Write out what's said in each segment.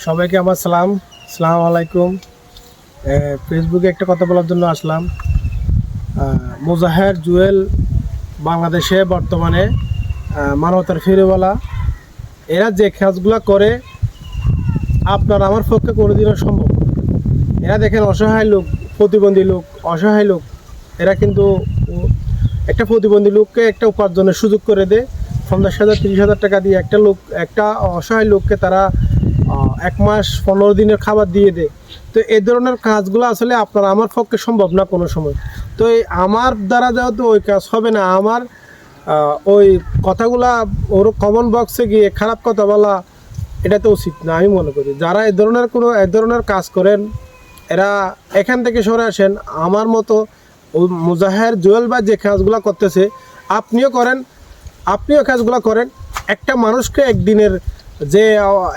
সবাইকে আমার সালাম আলাইকুম। ফেসবুকে একটা কথা বলার জন্য আসলাম। মুজাহের জুয়েল বাংলাদেশে বর্তমানে মানবতার ফিরেওয়ালা। এরা যে কাজগুলো করে আপনার আমার পক্ষে কোনোদিনও সম্ভব। এরা দেখেন অসহায় লোক, প্রতিবন্ধী লোক, অসহায় লোক, এরা কিন্তু একটা প্রতিবন্ধী লোককে একটা উপার্জনের সুযোগ করে দেয়। 50,000 30,000 টাকা দিয়ে একটা অসহায় লোককে তারা 1 মাস 15 দিনের খাবার দিয়ে দেয়। তো এই ধরনের কাজগুলো আসলে আপনার আমার পক্ষে সম্ভব না কোনো সময়। তো আমার দ্বারা যেহেতু ওই কাজ হবে না, আমার ওই কথাগুলা ওর কমেন্ট বক্সে গিয়ে খারাপ কথা বলা এটা তো উচিত না আমি মনে করি। যারা এই ধরনের কাজ করেন এরা এখান থেকে সরে আসেন। আমার মতো ওই মুজাহের জুয়েল বা যে কাজগুলো করতেছে আপনিও কাজগুলো করেন। একটা মানুষকে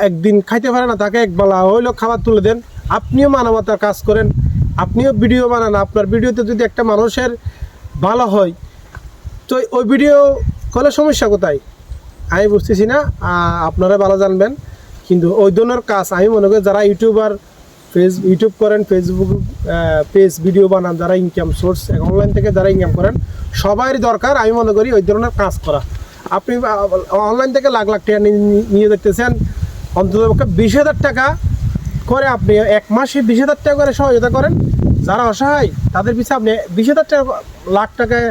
একদিন খাইতে পারে না, তাকে একবেলা হইলেও খাবার তুলে দেন। আপনিও মানবতার কাজ করেন, আপনিও ভিডিও বানান। আপনার ভিডিওতে যদি একটা মানুষের ভালো হয় তো ওই ভিডিও করলে সমস্যা কোথায় আমি বুঝতেছি না। আপনারা ভালো জানবেন। কিন্তু ওই ধরনের কাজ আমি মনে করি যারা ইউটিউব করেন, ফেসবুক পেজ ভিডিও বানান, যারা ইনকাম সোর্স অনলাইন থেকে যারা ইনকাম করেন সবারই দরকার আমি মনে করি ওই ধরনের কাজ করা। আপনি অনলাইন থেকে লাখ লাখ টাকা নিয়ে দেখতেছেন, অন্ততপক্ষে 20,000 টাকা করে আপনি 1 মাসে 20,000 টাকা করে সহযোগিতা করেন। যারা অসহায় তাদের পিছিয়ে আপনি 20,000 টাকা লাখ টাকায়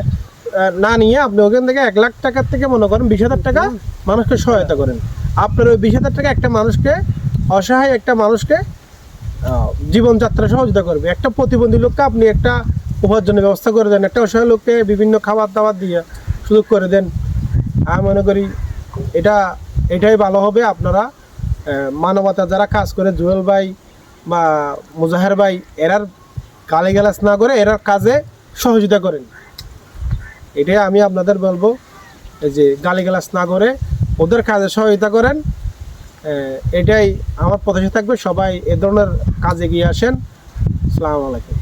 না নিয়ে আপনি ওখান থেকে 1 লাখ টাকার থেকে মনে করেন 20,000 টাকা মানুষকে সহায়তা করেন। আপনার ওই 20,000 টাকা একটা মানুষকে, অসহায় একটা মানুষকে জীবনযাত্রা সহযোগিতা করবে। একটা প্রতিবন্ধী লোককে আপনি একটা উপার্জনের ব্যবস্থা করে দেন, একটা অসহায় লোককে বিভিন্ন খাবার দাবার দিয়ে সুযোগ করে দেন। আমি মনে করি এটাই ভালো হবে। আপনারা মানবতা যারা কাজ করে জুয়েল ভাই বা মুজাহের ভাই এরার গালিগালাজ না করে এরার কাজে সহযোগিতা করেন। এটাই আমি আপনাদের বলবো যে গালিগালাজ না করে ওদের কাজে সহযোগিতা করেন। এটাই আমার প্রত্যাশা থাকবে। সবাই এ ধরনের কাজে এগিয়ে আসেন। আসসালামু আলাইকুম।